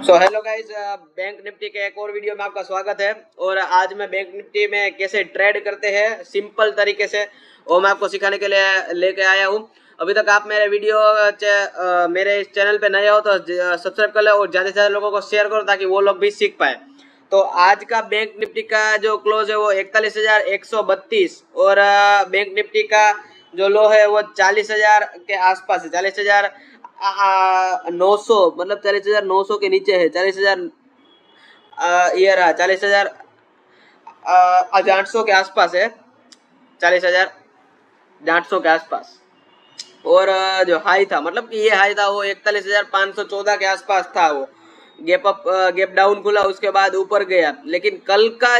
So hello guys, bank Nifty के एक और वीडियो में आपका स्वागत है। और आज मैं बैंक निफ्टी में कैसे ट्रेड करते हैं सिंपल तरीके से वो मैं आपको सिखाने के लिए लेके आया हूँ। अभी तक आप मेरे मेरे इस चैनल पे नए हो तो सब्सक्राइब कर लो और ज़्यादा से ज़्यादा लोगों को शेयर करो ताकि वो लोग भी सीख पाए। तो आज का बैंक निफ्टी का जो क्लोज है वो 41,132 और बैंक निफ्टी का जो लो है वो 40,000 के आसपास है। 40,900 मतलब 40,900 के नीचे है। 40,000 ये रहा 40,800 के आसपास है। 40,800 के आसपास। और जो हाई था मतलब कि ये हाई था वो 41,514 के आसपास था। वो गैप डाउन खुला, उसके बाद ऊपर गया। लेकिन कल का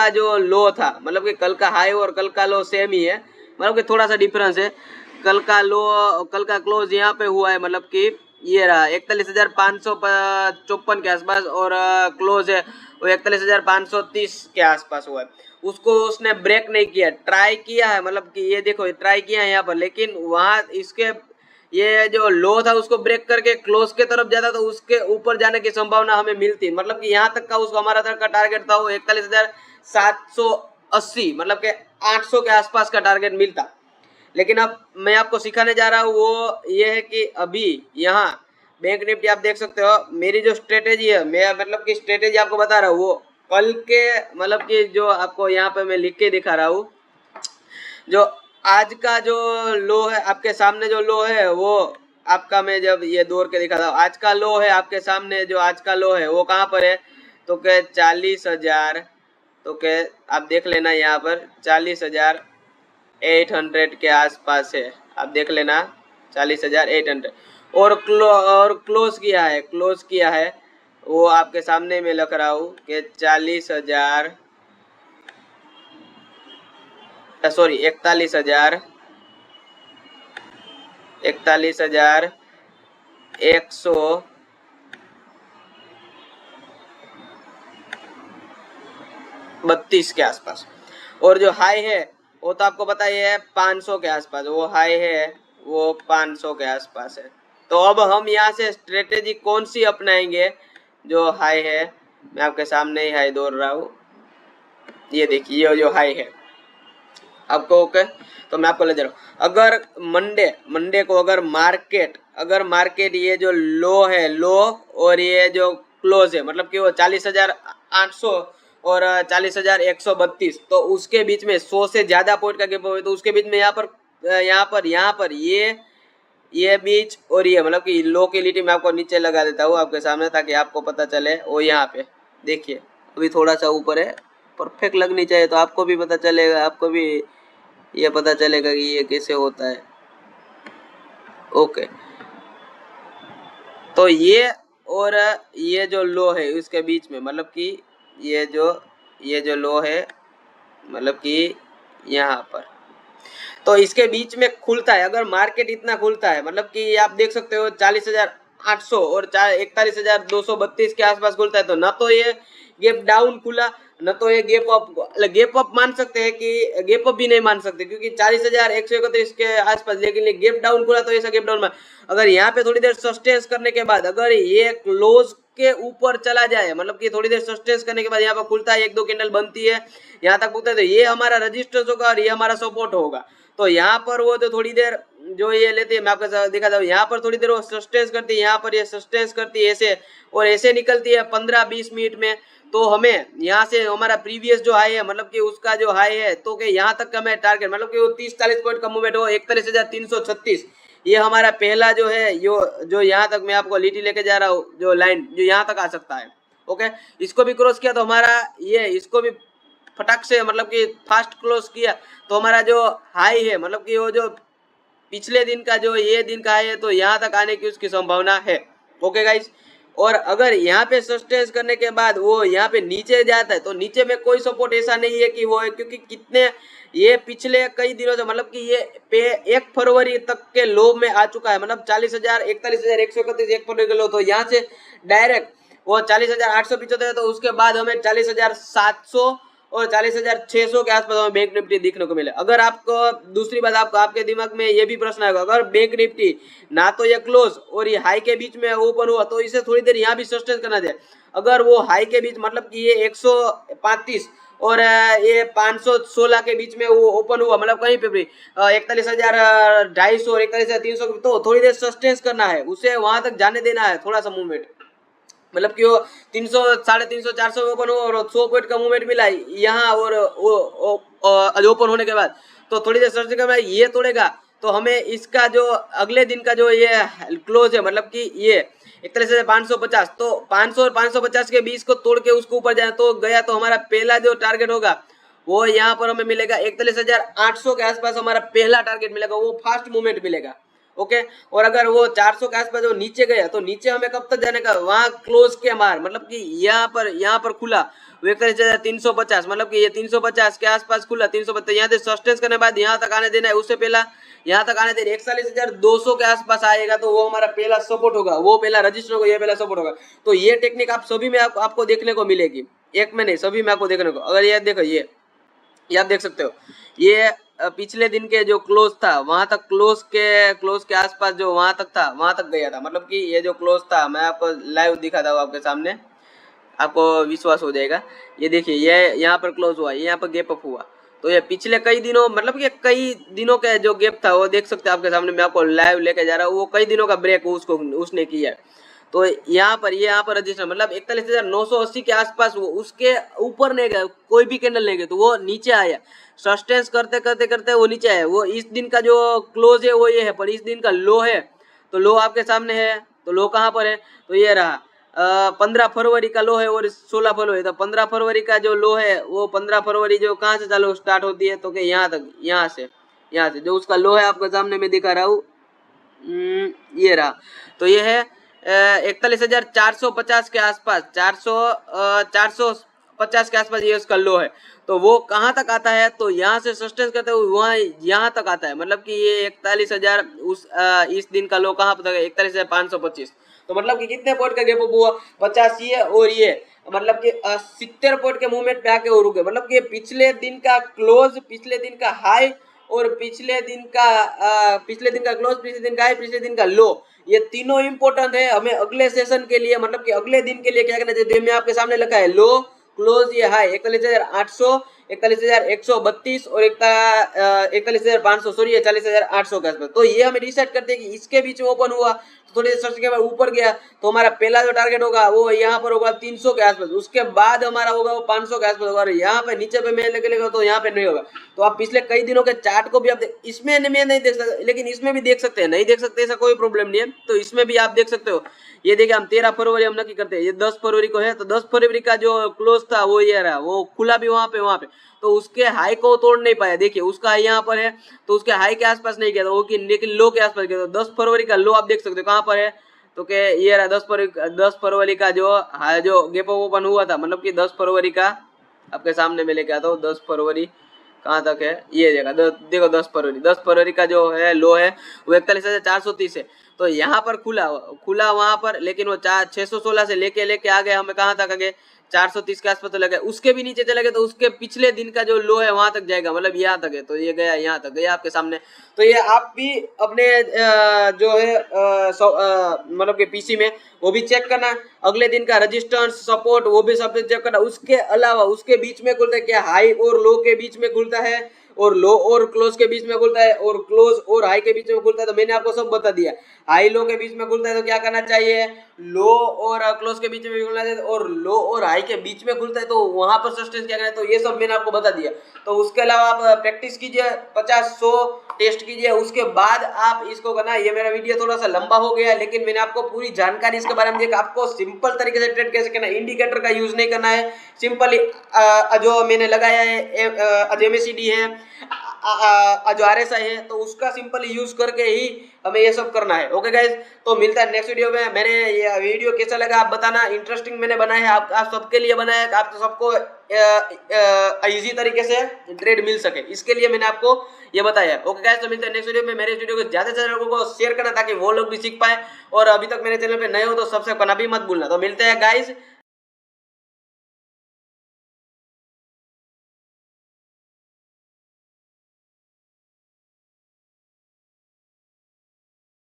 जो लो था मतलब कि कल का हाई और कल का लो सेम ही है, मतलब कि थोड़ा सा डिफरेंस है। कल का क्लोज यहाँ पे हुआ है, मतलब कि ये रहा 41,554 के आसपास और क्लोज है वो 41,530 के आसपास हुआ है। उसको उसने ब्रेक नहीं किया, ट्राई किया है, मतलब कि ये देखो ट्राई किया है यहाँ पर, लेकिन वहां इसके ये जो लो था उसको ब्रेक करके क्लोज के तरफ जाता तो उसके ऊपर जाने की संभावना हमें मिलती। मतलब कि यहाँ तक का उसको हमारा तक का टारगेट था वो 41,780 मतलब कि 800 के आसपास का टारगेट मिलता। लेकिन अब मैं आपको सिखाने जा रहा हूँ वो ये है कि अभी यहाँ बैंक निफ्टी आप देख सकते हो। मेरी जो स्ट्रेटेजी है, मैं मतलब कि स्ट्रेटेजी आपको बता रहा हूँ वो कल के मतलब कि जो आपको यहाँ पे मैं लिख के दिखा रहा हूँ। जो आज का जो लो है आपके सामने, जो लो है वो आपका मैं जब ये दौड़ के दिखाता हूँ, आज का लो है आपके सामने, जो आज का लो है वो कहाँ पर है तो के 40,000, तो के आप देख लेना यहाँ पर 40,800 के आसपास है। आप देख लेना 40,800 और क्लोज किया है वो आपके सामने में लिख रहा हूँ कि 41,000 सॉरी 41,132 के आसपास। और जो हाई है वो तो आपको पता ही है 500 के आसपास, वो हाई है वो 500 के आसपास है। तो अब हम यहाँ से स्ट्रेटेजी कौन सी अपनाएंगे? जो हाई है मैं आपके सामने ही हाई दौड़ रहा हूँ, ये देखिए ये जो हाई है आपको ओके। तो मैं आपको ले जा रहा हूँ, अगर मंडे को अगर मार्केट ये जो लो है लो और ये जो क्लोज है मतलब कि वो 40,800 और 40,132, तो उसके बीच में 100 से ज्यादा पॉइंट का गैप हो तो उसके बीच में यहाँ पर ये बीच और ये मतलब कि लो की लिटी मैं आपको नीचे लगा देता हूँ आपके सामने ताकि आपको पता चले। वो यहाँ पे देखिए अभी थोड़ा सा ऊपर है, परफेक्ट लगनी चाहिए तो आपको भी पता चलेगा, आपको भी ये पता चलेगा कि ये कैसे होता है। ओके, तो ये और ये जो लो है उसके बीच में मतलब कि ये जो लो है मतलब कि यहाँ पर, तो इसके बीच में खुलता है। अगर मार्केट इतना खुलता है मतलब कि आप देख सकते हो 40,800 और 41,232 के आसपास खुलता है, तो ना तो ये गैप डाउन खुला न तो ये गैप अप मान सकते हैं कि गैप अप भी नहीं मान सकते क्योंकि 40,131 के आसपास। लेकिन ये गैप डाउन खुला तो ऐसा गैप डाउन मान, अगर यहाँ पे थोड़ी देर सस्टेंस करने के बाद अगर ये क्लोज के ऊपर चला जाए मतलब कि थोड़ी देर सस्टेंस करने के बाद यहाँ पर खुलता है, एक दो कैंडल बनती है यहाँ तक पूछता है, तो ये हमारा रजिस्टेंस होगा और ये हमारा सपोर्ट होगा। तो यहाँ पर वो तो थोड़ी देर जो ये लेते हैं मैं आपको दिखाता हूँ, यहाँ पर थोड़ी देर वो सस्टेंस करती है, यहाँ पर ये सस्टेंस करती है ऐसे और ऐसे निकलती है 15-20 मिनट में। तो हमें यहाँ से हमारा प्रीवियस जो हाई है मतलब कि उसका जो हाई है तो कि यहाँ तक का मैं टारगेट मतलब कि वो 30-40 पॉइंट का मूवमेंट हो 41,336, ये हमारा पहला जो है जो यहाँ तक मैं आपको लिटी लेके जा रहा हूँ, जो लाइन जो यहाँ तक आ सकता है। ओके, इसको भी क्रॉस किया तो हमारा ये इसको भी फटाक से मतलब कि फास्ट क्लोज किया तो हमारा जो हाई है मतलब कि वो जो पिछले दिन का जो ये दिन का हाई है तो यहाँ तक आने की उसकी संभावना है। ओके गाइस, और अगर यहाँ पे सस्टेंस करने के बाद वो यहाँ पे नीचे जाता है तो नीचे में कोई सपोर्ट ऐसा नहीं है कि वो है, क्योंकि कितने ये पिछले कई दिनों से मतलब कि ये 1 फरवरी तक के लो में आ चुका है, मतलब 40,000 41,131 1 फरवरी के लो, तो यहाँ से डायरेक्ट वो 40,875 है तो उसके बाद हमें 40,700 और 40,600 के आसपास हमें बैंक निफ्टी देखने को मिले। अगर आपको दूसरी बात आपको आपके दिमाग में ये भी प्रश्न आएगा, अगर बैंक निफ्टी ना तो ये क्लोज और ये हाई के बीच में ओपन हुआ तो इसे थोड़ी देर यहाँ भी सस्टेन करना चाहिए। अगर वो हाई के बीच मतलब कि ये 135 और ये 516 के बीच में वो ओपन हुआ, मतलब कहीं पे भी 41,250 और 41,300, तो थोड़ी देर सस्टेन करना है, उसे वहां तक जाने देना है थोड़ा सा मूवमेंट, मतलब कि वो 300 350 400 ओपन हो और 100 पॉइंट का मूवमेंट मिला यहाँ और ओपन होने के बाद तो थोड़ी देर सर्च करना, ये तोड़ेगा तो हमें इसका जो अगले दिन का जो ये क्लोज है मतलब कि ये 41,550, तो 500 और 550 के बीच को तोड़ के उसको ऊपर जाए तो गया, तो हमारा पहला जो टारगेट होगा वो यहाँ पर हमें मिलेगा 41,800 के आसपास हमारा पहला टारगेट मिलेगा, वो फास्ट मूवमेंट मिलेगा। ओके, और अगर वो 400 के आसपास जो नीचे गया तो नीचे हमें कब तक जाने का, वहां क्लोज के मार मतलब कि यहाँ पर खुला 350, मतलब कि ये 350 के आसपास खुला 350, यहाँ से सस्टेंस करने बाद यहाँ तक आने देना है, उससे पहला यहाँ तक आने देना 41,200 के आसपास आएगा तो वो हमारा पहला सपोर्ट होगा, वो पहला रजिस्टर होगा, ये पहला सपोर्ट होगा। तो ये टेक्निक आप सभी में आपको देखने को मिलेगी, एक में नहीं सभी में आपको देखने को। अगर ये देखो ये आप देख सकते हो, ये पिछले दिन के जो क्लोज था वहां तक क्लोज के आसपास जो वहां तक था वहां तक गया था, मतलब कि ये जो क्लोज था मैं आपको लाइव दिखाता हूँ आपके सामने, आपको विश्वास हो जाएगा। ये देखिए ये यहाँ पर क्लोज हुआ, ये यहाँ पर गैप अप हुआ, तो ये पिछले कई दिनों मतलब ये कई दिनों का जो गैप था वो देख सकते हैं आपके सामने, मैं आपको लाइव लेके जा रहा हूँ, वो कई दिनों का ब्रेक उसने किया है। तो यहाँ पर रजिस्टर मतलब 41,980 के आसपास वो उसके ऊपर नहीं गया, कोई भी कैंडल नहीं गया, तो वो नीचे आया, सस्टेंस करते करते करते वो नीचे आया। वो इस दिन का जो क्लोज है वो ये है, पर इस दिन का लो है, तो लो आपके सामने है, तो लो कहाँ पर है, तो ये रहा 15 फरवरी का लो है और 16 फरवरी, तो 15 फरवरी का जो लो है वो 15 फरवरी जो कहाँ से चालू स्टार्ट होती है, तो कि यहाँ तक, यहाँ से जो उसका लो है आपके सामने मैं दिखा रहा हूँ, ये रहा, तो ये है 41,450 के आसपास, 450 के आसपास ये उसका लो है। तो वो कहाँ तक आता है, तो यहाँ से सस्टेन करते हुए वहाँ यहाँ तक आता है, मतलब कि ये 41,000 इस दिन का लो कहाँ तक है 41,525, तो मतलब कि कितने पॉइंट का गैप अप हुआ 50 ये और ये, मतलब कि 70 पॉइंट के मूवमेंट पे आके वो रुके, मतलब कि पिछले दिन का क्लोज, पिछले दिन का हाई और पिछले दिन का क्लोज, पिछले दिन का हाई, पिछले दिन का लो, ये तीनों इंपॉर्टेंट है हमें अगले सेशन के लिए, मतलब कि अगले दिन के लिए क्या करना चाहिए। मैं आपके सामने लिखा है लो क्लोज ये हाई 41,800, 41,132 और 41,500, सॉरी 40,800 के आसपास, तो ये हमें डिसाइड करते हैं कि इसके बीच में ओपन हुआ तो थोड़ी देर सर्च के बाद ऊपर गया तो हमारा पहला जो टारगेट होगा वो यहाँ पर होगा 300 के आसपास, उसके बाद हमारा होगा वो 500 के आसपास होगा, और यहाँ पे नीचे पे मैं लेके लेगा तो यहाँ पे नहीं होगा। तो आप पिछले कई दिनों के चार्ट को भी आप इसमें मैं नहीं देख सकते, लेकिन इसमें भी देख सकते हैं, नहीं देख सकते ऐसा कोई प्रॉब्लम नहीं है, तो इसमें भी आप देख सकते हो। ये देखिए हम 13 फरवरी हम नक्की करते हैं, ये 10 फरवरी को है, तो 10 फरवरी का जो क्लोज था वो ये रहा, वो खुला भी वहां पे, तो उसके हाई को तोड़ नहीं पाया, देखिए उसका हाई यहाँ पर है तो उसके हाई के आसपास नहीं गया, तो वो लेकिन लो के आसपास गया। तो 10 फरवरी का लो आप देख सकते हो कहाँ पर है, तो के ये रहा 10 फरवरी का जो गैप ओपन हुआ था, मतलब कि 10 फरवरी का आपके सामने मैं लेके आता हूँ। 10 फरवरी कहाँ तक है, ये जगह देखो 10 फरवरी का जो है लो है वो 41,430 है, तो यहाँ पर खुला वहां पर, लेकिन वो 616 से लेके आ गए हमें कहाँ तक आ गए 430 के आसपास तो लगे, उसके भी नीचे चले गए तो उसके पिछले दिन का जो लो है वहां तक जाएगा, मतलब यहाँ तक है, तो ये गया यहाँ तक गया आपके सामने। तो ये आप भी अपने जो है मतलब कि पीसी में वो भी चेक करना, अगले दिन का रजिस्टेंस सपोर्ट वो भी सब चेक करना, उसके अलावा उसके बीच में खुलता है क्या, हाई और लो के बीच में खुलता है और लो और क्लोज के बीच में खुलता है और क्लोज और हाई के बीच में खुलता है, तो मैंने आपको सब बता दिया। हाई लो के बीच में खुलता है तो क्या करना चाहिए, लो और क्लोज के बीच में खुलना चाहिए, और लो और हाई के बीच में खुलता है तो वहां पर सस्टेंस क्या करना है, तो ये सब मैंने आपको बता दिया। तो उसके अलावा आप प्रैक्टिस कीजिए, 50-100 टेस्ट कीजिए, उसके बाद आप इसको करना। ये मेरा वीडियो थोड़ा सा लंबा हो गया, लेकिन मैंने आपको पूरी जानकारी इसके बारे में दी, आपको सिंपल तरीके से ट्रेड कैसे करना है, इंडिकेटर का यूज नहीं करना है, सिंपली जो मैंने लगाया है MACD है, जो RSI है, तो उसका सिंपली यूज करके ही हमें ये सब करना है। ओके गाइज, तो मिलता है नेक्स्ट वीडियो में। मैंने ये वीडियो कैसा लगा आप बताना, इंटरेस्टिंग मैंने बनाया है, आप सबके लिए बनाया है, आप सबको इजी तरीके से ट्रेड मिल सके, इसके लिए मैंने आपको ये बताया है। ओके गाइज, तो मिलते हैं नेक्स्ट वीडियो में। मेरे इस वीडियो को ज्यादा से ज्यादा लोगों को शेयर करना ताकि वो लोग भी सीख पाए, और अभी तक मेरे चैनल पे नए हो तो सब्सक्राइब करना भी मत भूलना। तो मिलते हैं गाइज